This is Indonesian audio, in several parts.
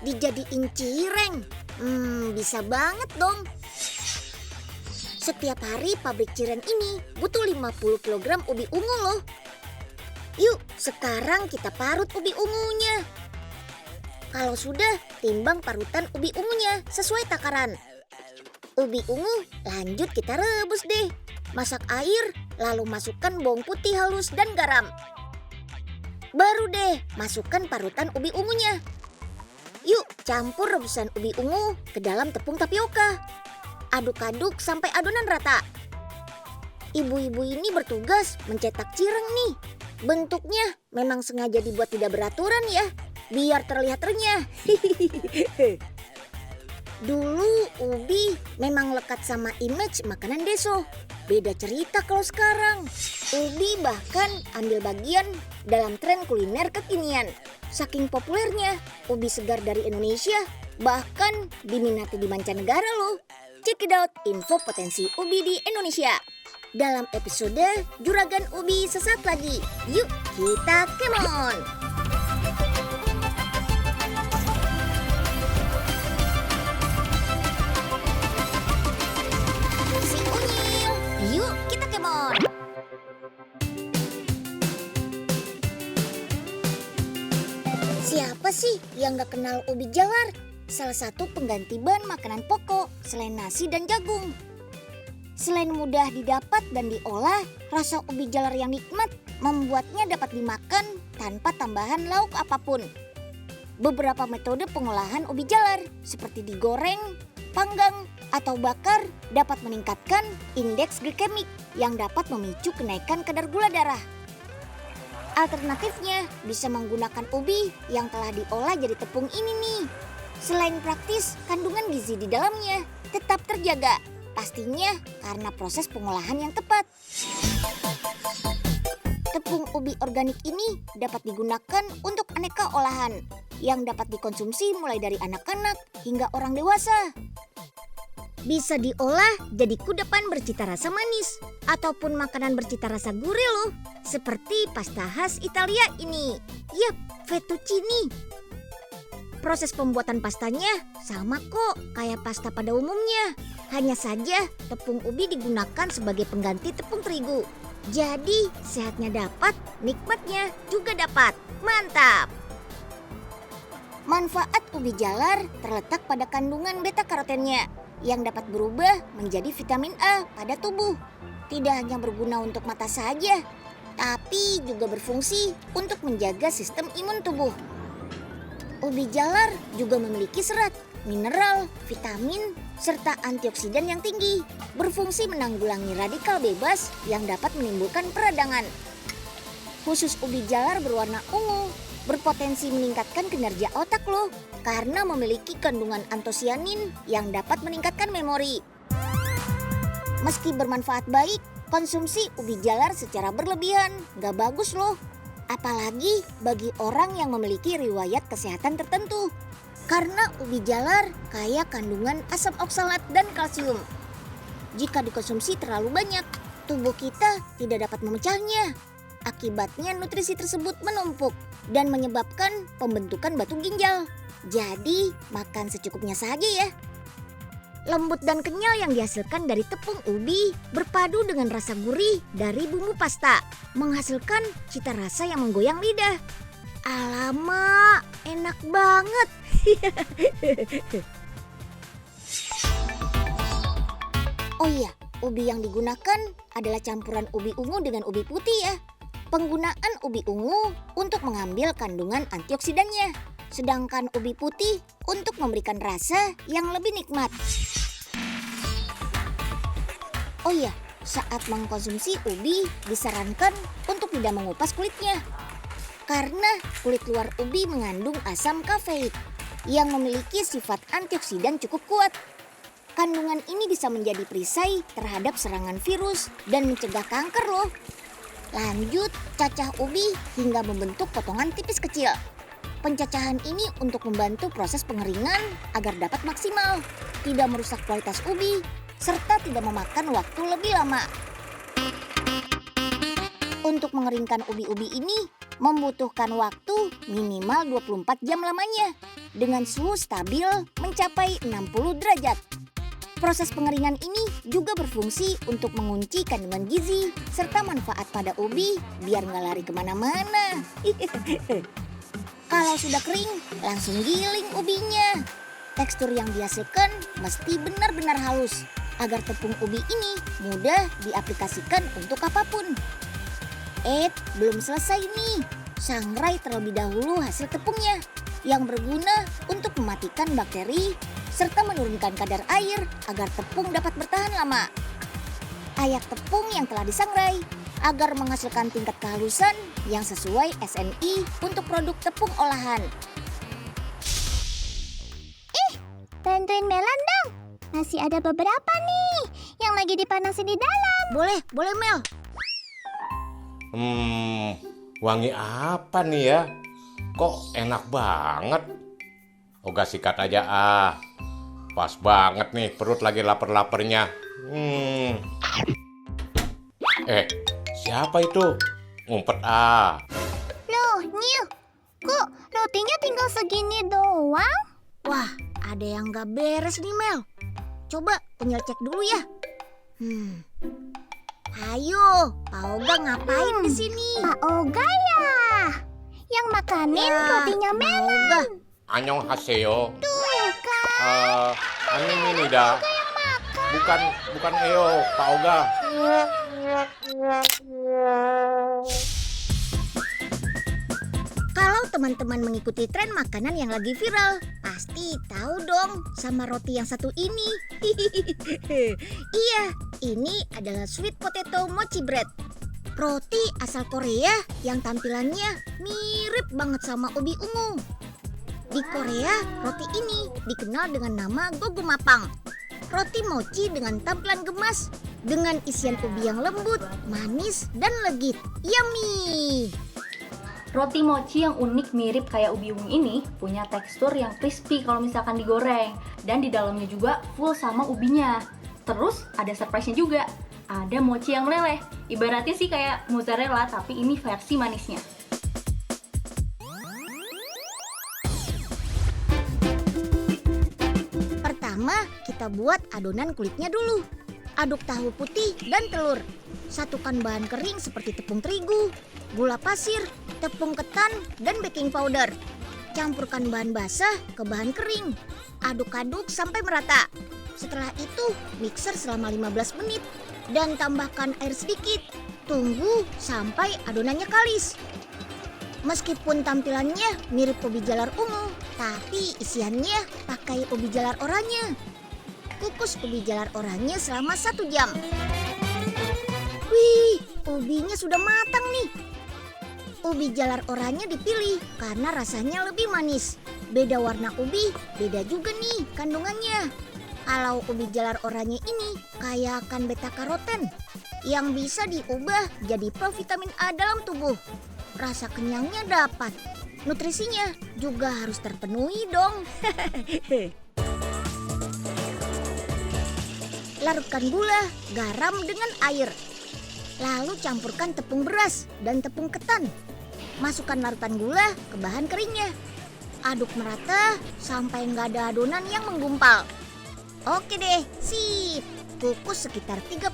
dijadiin cireng. Bisa banget dong. Setiap hari pabrik cireng ini butuh 50 kg ubi ungu loh. Yuk, sekarang kita parut ubi ungunya. Kalau sudah, timbang parutan ubi ungunya sesuai takaran. Ubi ungu lanjut kita rebus deh. Masak air, lalu masukkan bawang putih halus dan garam. Baru deh masukkan parutan ubi ungunya. Yuk, campur rebusan ubi ungu ke dalam tepung tapioka. Aduk-aduk sampai adonan rata. Ibu-ibu ini bertugas mencetak cireng nih. Bentuknya memang sengaja dibuat tidak beraturan ya, biar terlihat renyah. Dulu ubi memang lekat sama image makanan deso. Beda cerita kalau sekarang. Ubi bahkan ambil bagian dalam tren kuliner kekinian. Saking populernya, ubi segar dari Indonesia bahkan diminati di mancanegara loh. Check it out info potensi ubi di Indonesia. Dalam episode Juragan Ubi sesaat lagi. Yuk kita kemon! Si Unyil, yuk kita kemon! Siapa sih yang gak kenal ubi jalar? Salah satu pengganti bahan makanan pokok selain nasi dan jagung. Selain mudah didapat dan diolah, rasa ubi jalar yang nikmat membuatnya dapat dimakan tanpa tambahan lauk apapun. Beberapa metode pengolahan ubi jalar seperti digoreng, panggang, atau bakar dapat meningkatkan indeks glikemik yang dapat memicu kenaikan kadar gula darah. Alternatifnya bisa menggunakan ubi yang telah diolah jadi tepung ini nih. Selain praktis, kandungan gizi di dalamnya tetap terjaga. Pastinya karena proses pengolahan yang tepat. Tepung ubi organik ini dapat digunakan untuk aneka olahan yang dapat dikonsumsi mulai dari anak-anak hingga orang dewasa. Bisa diolah jadi kudapan bercita rasa manis ataupun makanan bercita rasa gurih loh. Seperti pasta khas Italia ini. Yap, fettuccine. Proses pembuatan pastanya sama kok kayak pasta pada umumnya. Hanya saja tepung ubi digunakan sebagai pengganti tepung terigu. Jadi sehatnya dapat, nikmatnya juga dapat. Mantap! Manfaat ubi jalar terletak pada kandungan beta karotennya yang dapat berubah menjadi vitamin A pada tubuh. Tidak hanya berguna untuk mata saja, tapi juga berfungsi untuk menjaga sistem imun tubuh. Ubi jalar juga memiliki serat, mineral, vitamin, serta antioksidan yang tinggi, berfungsi menanggulangi radikal bebas yang dapat menimbulkan peradangan. Khusus ubi jalar berwarna ungu, berpotensi meningkatkan kinerja otak loh, karena memiliki kandungan antosianin yang dapat meningkatkan memori. Meski bermanfaat baik, konsumsi ubi jalar secara berlebihan gak bagus loh. Apalagi bagi orang yang memiliki riwayat kesehatan tertentu. Karena ubi jalar kaya kandungan asam oksalat dan kalsium. Jika dikonsumsi terlalu banyak, tubuh kita tidak dapat memecahnya. Akibatnya nutrisi tersebut menumpuk dan menyebabkan pembentukan batu ginjal. Jadi makan secukupnya saja ya. Lembut dan kenyal yang dihasilkan dari tepung ubi berpadu dengan rasa gurih dari bumbu pasta, menghasilkan cita rasa yang menggoyang lidah. Alamak, enak banget. Oh iya, ubi yang digunakan adalah campuran ubi ungu dengan ubi putih ya. Penggunaan ubi ungu untuk mengambil kandungan antioksidannya, sedangkan ubi putih untuk memberikan rasa yang lebih nikmat. Oh iya, saat mengkonsumsi ubi disarankan untuk tidak mengupas kulitnya. Karena kulit luar ubi mengandung asam kafeik yang memiliki sifat antioksidan cukup kuat. Kandungan ini bisa menjadi perisai terhadap serangan virus dan mencegah kanker loh. Lanjut, cacah ubi hingga membentuk potongan tipis kecil. Pencacahan ini untuk membantu proses pengeringan agar dapat maksimal, tidak merusak kualitas ubi, serta tidak memakan waktu lebih lama. Untuk mengeringkan ubi-ubi ini membutuhkan waktu minimal 24 jam lamanya dengan suhu stabil mencapai 60 derajat. Proses pengeringan ini juga berfungsi untuk mengunci kandungan gizi serta manfaat pada ubi biar nggak lari kemana-mana. Kalau sudah kering, langsung giling ubinya. Tekstur yang dihasilkan mesti benar-benar halus agar tepung ubi ini mudah diaplikasikan untuk apapun. Belum selesai nih. Sangrai terlebih dahulu hasil tepungnya yang berguna untuk mematikan bakteri serta menurunkan kadar air agar tepung dapat bertahan lama. Ayak tepung yang telah disangrai agar menghasilkan tingkat kehalusan yang sesuai SNI untuk produk tepung olahan. Bantuin Melan dong. Masih ada beberapa nih yang lagi dipanasin di dalam. Boleh Mel. Wangi apa nih ya? Kok enak banget? Oga sikat aja Pas banget nih, perut lagi lapar-laparnya. Siapa itu? Ngumpet Loh, Nyu, kok rotinya tinggal segini doang? Wah, ada yang gak beres nih Mel. Coba Unyil cek dulu ya. Ayo, Pak Oga ngapain di sini? Pak Oga ya, yang makanin rotinya Melan. Annyeonghaseyo. Tuh kan. Aminida. Bukan Eo, Pak Oga. Kalau teman-teman mengikuti tren makanan yang lagi viral, pasti tahu dong sama roti yang satu ini. Iya, ini adalah sweet potato mochi bread. Roti asal Korea yang tampilannya mirip banget sama ubi ungu. Di Korea, roti ini dikenal dengan nama gogumapang. Roti mochi dengan tampilan gemas, dengan isian ubi yang lembut, manis, dan legit. Yummy! Roti mochi yang unik mirip kayak ubi ungu ini punya tekstur yang crispy kalau misalkan digoreng. Dan di dalamnya juga full sama ubinya. Terus ada surprise-nya juga. Ada mochi yang meleleh. Ibaratnya sih kayak mozzarella tapi ini versi manisnya. Pertama, kita buat adonan kulitnya dulu. Aduk tahu putih dan telur. Satukan bahan kering seperti tepung terigu, gula pasir, tepung ketan, dan baking powder. Campurkan bahan basah ke bahan kering. Aduk-aduk sampai merata. Setelah itu, mixer selama 15 menit. Dan tambahkan air sedikit. Tunggu sampai adonannya kalis. Meskipun tampilannya mirip ubi jalar ungu, tapi isiannya pakai ubi jalar oranye. Kukus ubi jalar oranye selama 1 jam. Wih, ubinya sudah matang nih. Ubi jalar oranye dipilih karena rasanya lebih manis. Beda warna ubi, beda juga nih kandungannya. Kalau ubi jalar oranye ini kaya akan beta karoten yang bisa diubah jadi provitamin A dalam tubuh. Rasa kenyangnya dapat. Nutrisinya juga harus terpenuhi dong. Larutkan gula, garam dengan air. Lalu campurkan tepung beras dan tepung ketan. Masukkan larutan gula ke bahan keringnya. Aduk merata sampai nggak ada adonan yang menggumpal. Oke deh, sip. Kukus sekitar 30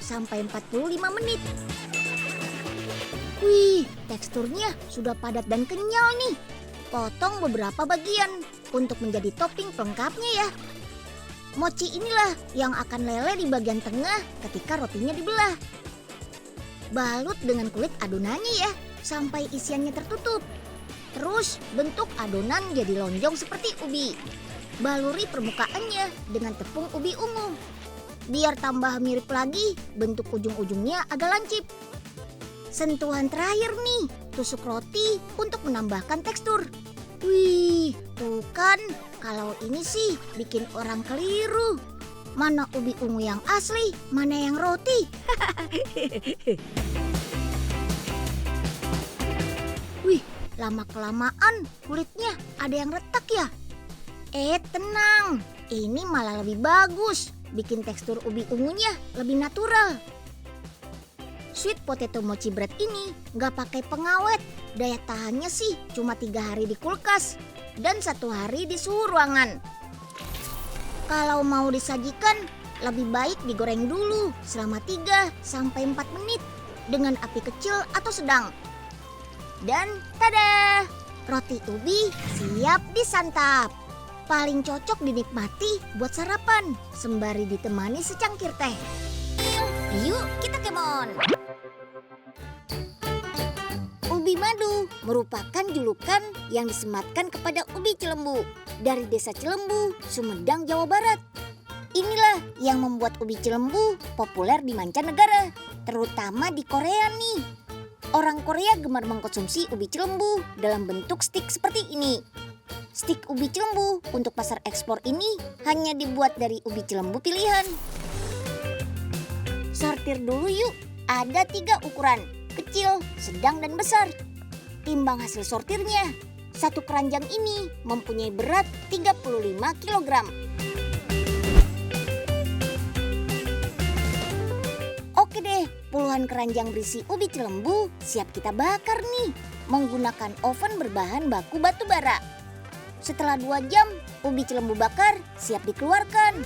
sampai 45 menit. Wih, teksturnya sudah padat dan kenyal nih. Potong beberapa bagian untuk menjadi topping pelengkapnya ya. Mochi inilah yang akan leleh di bagian tengah ketika rotinya dibelah. Balut dengan kulit adonannya ya, sampai isiannya tertutup. Terus bentuk adonan jadi lonjong seperti ubi. Baluri permukaannya dengan tepung ubi ungu. Biar tambah mirip lagi, bentuk ujung-ujungnya agak lancip. Sentuhan terakhir nih, tusuk roti untuk menambahkan tekstur. Wih, tuh kan, kalau ini sih bikin orang keliru. Mana ubi ungu yang asli, mana yang roti? Wih, lama-kelamaan kulitnya ada yang retak ya? Tenang, ini malah lebih bagus. Bikin tekstur ubi ungunya lebih natural. Sweet potato mochi bread ini nggak pakai pengawet. Daya tahannya sih cuma 3 hari di kulkas dan 1 hari di suhu ruangan. Kalau mau disajikan, lebih baik digoreng dulu selama 3-4 menit dengan api kecil atau sedang. Dan tada! Roti ubi siap disantap. Paling cocok dinikmati buat sarapan sembari ditemani secangkir teh. Yuk kita kemon! Ubi madu merupakan julukan yang disematkan kepada ubi Cilembu dari desa Cilembu, Sumedang, Jawa Barat. Inilah yang membuat ubi Cilembu populer di mancanegara, terutama di Korea nih. Orang Korea gemar mengkonsumsi ubi Cilembu dalam bentuk stik seperti ini. Stik ubi Cilembu untuk pasar ekspor ini hanya dibuat dari ubi Cilembu pilihan. Sortir dulu yuk, ada 3 ukuran, kecil, sedang, dan besar. Timbang hasil sortirnya, 1 keranjang ini mempunyai berat 35 kg. Oke deh, puluhan keranjang berisi ubi Cilembu siap kita bakar nih, menggunakan oven berbahan baku batu bara. Setelah 2 jam, ubi Cilembu bakar siap dikeluarkan.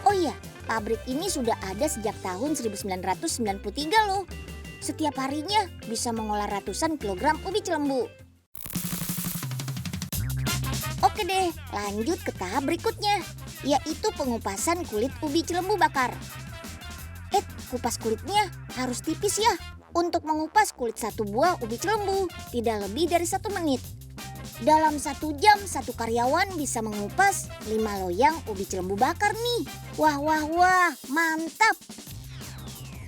Oh iya, pabrik ini sudah ada sejak tahun 1993 loh. Setiap harinya bisa mengolah ratusan kilogram ubi Cilembu. Oke deh, lanjut ke tahap berikutnya, yaitu pengupasan kulit ubi Cilembu bakar. Kupas kulitnya harus tipis ya. Untuk mengupas kulit 1 buah ubi Cilembu tidak lebih dari 1 menit. Dalam 1 jam, 1 karyawan bisa mengupas 5 loyang ubi Cilembu bakar nih. Wah, mantap.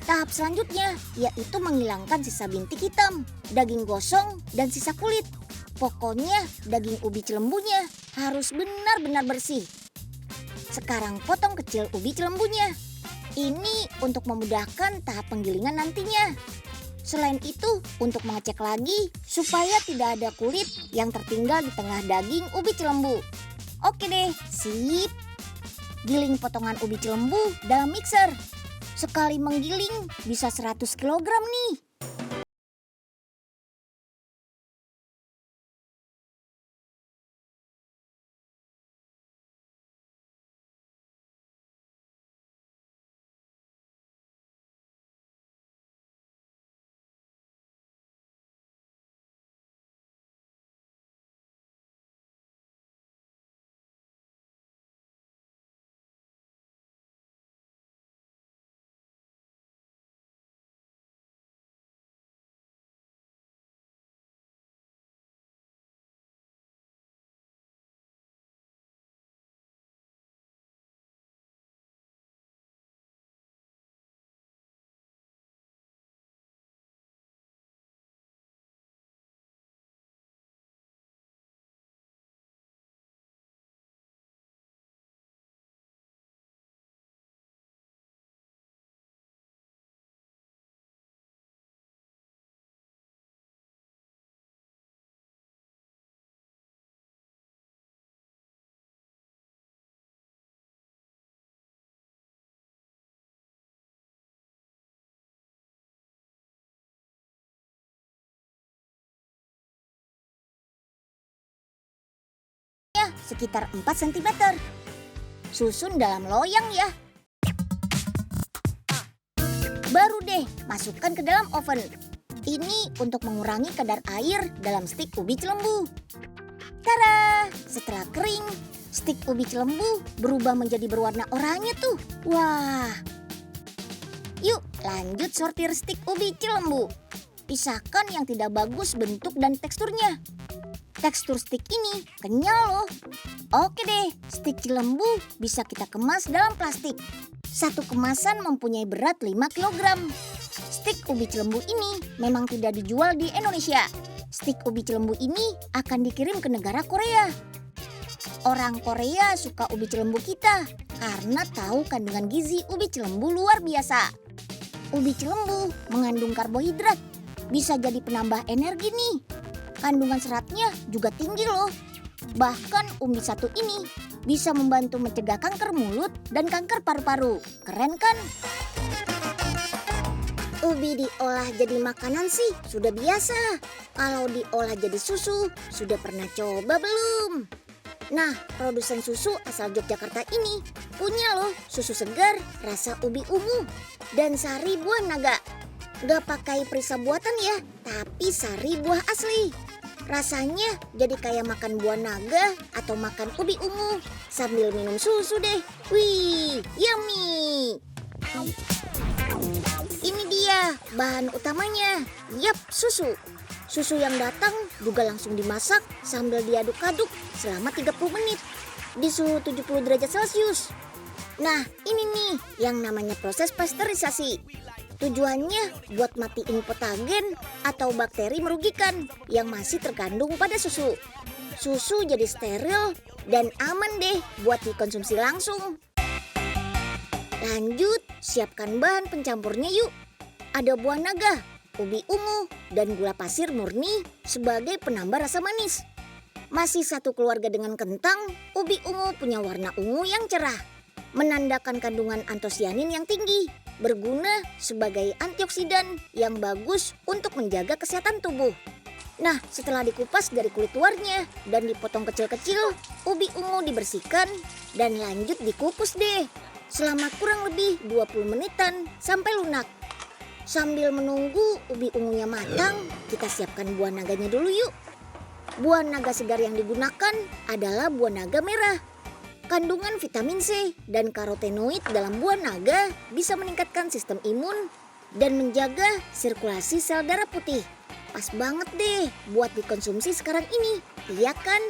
Tahap selanjutnya yaitu menghilangkan sisa bintik hitam, daging gosong, dan sisa kulit. Pokoknya daging ubi Cilembunya harus benar-benar bersih. Sekarang potong kecil ubi Cilembunya. Ini untuk memudahkan tahap penggilingan nantinya. Selain itu, untuk mengecek lagi supaya tidak ada kulit yang tertinggal di tengah daging ubi Cilembu. Oke deh, sip. Giling potongan ubi Cilembu dalam mixer. Sekali menggiling bisa 100 kg nih. Sekitar 4 cm. Susun dalam loyang ya. Baru deh masukkan ke dalam oven. Ini untuk mengurangi kadar air dalam stik ubi Cilembu. Tada! Setelah kering, stik ubi Cilembu berubah menjadi berwarna oranye tuh. Wah. Yuk lanjut sortir stik ubi Cilembu. Pisahkan yang tidak bagus bentuk dan teksturnya. Tekstur stik ini kenyal loh. Oke deh, stik Cilembu bisa kita kemas dalam plastik. 1 kemasan mempunyai berat 5 kg. Stik ubi Cilembu ini memang tidak dijual di Indonesia. Stik ubi Cilembu ini akan dikirim ke negara Korea. Orang Korea suka ubi Cilembu kita karena tahu kandungan gizi ubi Cilembu luar biasa. Ubi Cilembu mengandung karbohidrat, bisa jadi penambah energi nih. Kandungan seratnya juga tinggi loh. Bahkan umbi satu ini bisa membantu mencegah kanker mulut dan kanker paru-paru. Keren kan? Ubi diolah jadi makanan sih sudah biasa. Kalau diolah jadi susu, sudah pernah coba belum? Nah, produsen susu asal Yogyakarta ini punya loh susu segar rasa ubi ungu dan sari buah naga. Gak pakai perisa buatan ya, tapi sari buah asli. Rasanya jadi kayak makan buah naga atau makan ubi ungu sambil minum susu deh. Wih, yummy! Ini dia bahan utamanya. Yap, susu. Susu yang datang juga langsung dimasak sambil diaduk-aduk selama 30 menit di suhu 70 derajat Celcius. Nah, ini nih yang namanya proses pasteurisasi. Tujuannya buat matiin patogen atau bakteri merugikan yang masih terkandung pada susu. Susu jadi steril dan aman deh buat dikonsumsi langsung. Lanjut, siapkan bahan pencampurnya yuk. Ada buah naga, ubi ungu, dan gula pasir murni sebagai penambah rasa manis. Masih satu keluarga dengan kentang, ubi ungu punya warna ungu yang cerah, menandakan kandungan antosianin yang tinggi, berguna sebagai antioksidan yang bagus untuk menjaga kesehatan tubuh. Nah, setelah dikupas dari kulit luarnya dan dipotong kecil-kecil, ubi ungu dibersihkan dan lanjut dikukus deh selama kurang lebih 20 menitan sampai lunak. Sambil menunggu ubi ungunya matang, kita siapkan buah naganya dulu yuk. Buah naga segar yang digunakan adalah buah naga merah. Kandungan vitamin C dan karotenoid dalam buah naga bisa meningkatkan sistem imun dan menjaga sirkulasi sel darah putih. Pas banget deh buat dikonsumsi sekarang ini, iya kan?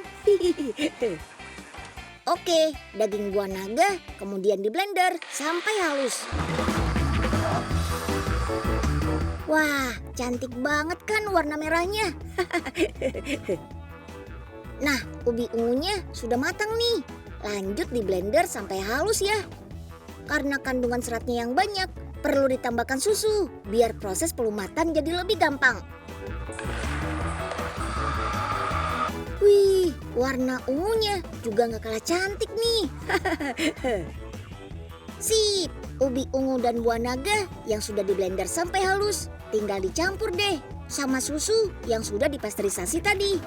Oke, daging buah naga kemudian diblender sampai halus. Wah, cantik banget kan warna merahnya. Nah, ubi ungunya sudah matang nih. Lanjut diblender sampai halus ya. Karena kandungan seratnya yang banyak, perlu ditambahkan susu biar proses pelumatan jadi lebih gampang. Wih, warna ungunya juga gak kalah cantik nih. Sip, ubi ungu dan buah naga yang sudah diblender sampai halus tinggal dicampur deh sama susu yang sudah dipasteurisasi tadi.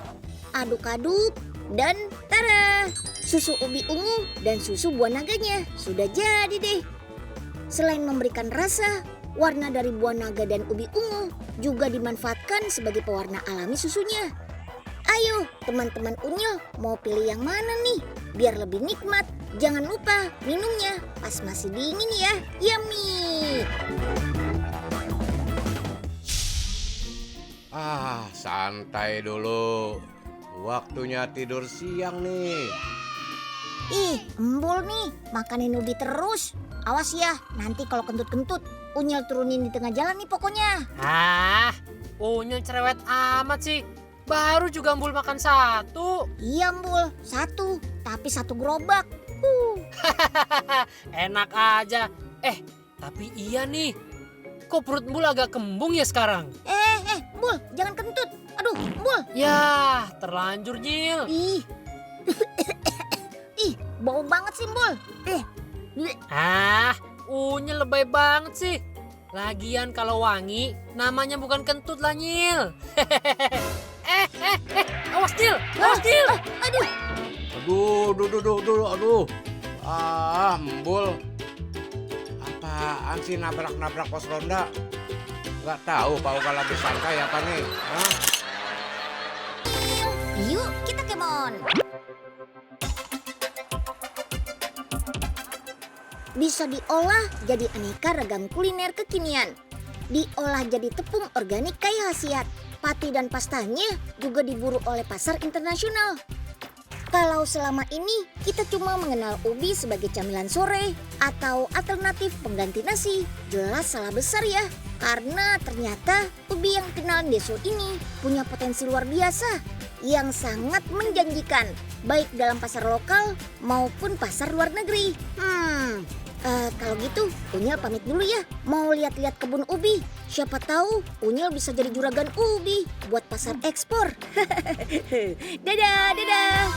Aduk-aduk dan tara, susu ubi ungu dan susu buah naganya sudah jadi deh. Selain memberikan rasa, warna dari buah naga dan ubi ungu juga dimanfaatkan sebagai pewarna alami susunya. Ayo teman-teman Unyil, mau pilih yang mana nih? Biar lebih nikmat, jangan lupa minumnya pas masih dingin ya. Yummy! Santai dulu. Waktunya tidur siang nih. Ih, embul nih, makanin ubi terus. Awas ya, nanti kalau kentut-kentut, Unyil turunin di tengah jalan nih pokoknya. Unyil cerewet amat sih. Baru juga Embul makan satu. Iya Embul, satu, tapi satu gerobak. Enak aja. Tapi iya nih. Kok perut Embul agak kembung ya sekarang? Embul, jangan kentut. Aduh, Embul. Ya, terlanjur Nyil. Ih, bau banget sih Embul. Unyil lebay banget sih. Lagian kalau wangi, namanya bukan kentut lah Nyil. Awas Nyil, awas Nyil. Aduh. Embul. Apaan sih nabrak-nabrak pos ronda? Gak tahu Pak Uga lagi santai apa nih? Yuk, kita kemon. Bisa diolah jadi aneka ragam kuliner kekinian. Diolah jadi tepung organik kaya khasiat. Pati dan pastanya juga diburu oleh pasar internasional. Kalau selama ini kita cuma mengenal ubi sebagai camilan sore atau alternatif pengganti nasi, jelas salah besar ya. Karena ternyata ubi yang dikenal Deso ini punya potensi luar biasa yang sangat menjanjikan, baik dalam pasar lokal maupun pasar luar negeri. Kalau gitu Unyil pamit dulu ya, mau lihat-lihat kebun ubi. Siapa tahu Unyil bisa jadi juragan ubi buat pasar ekspor. Dadah.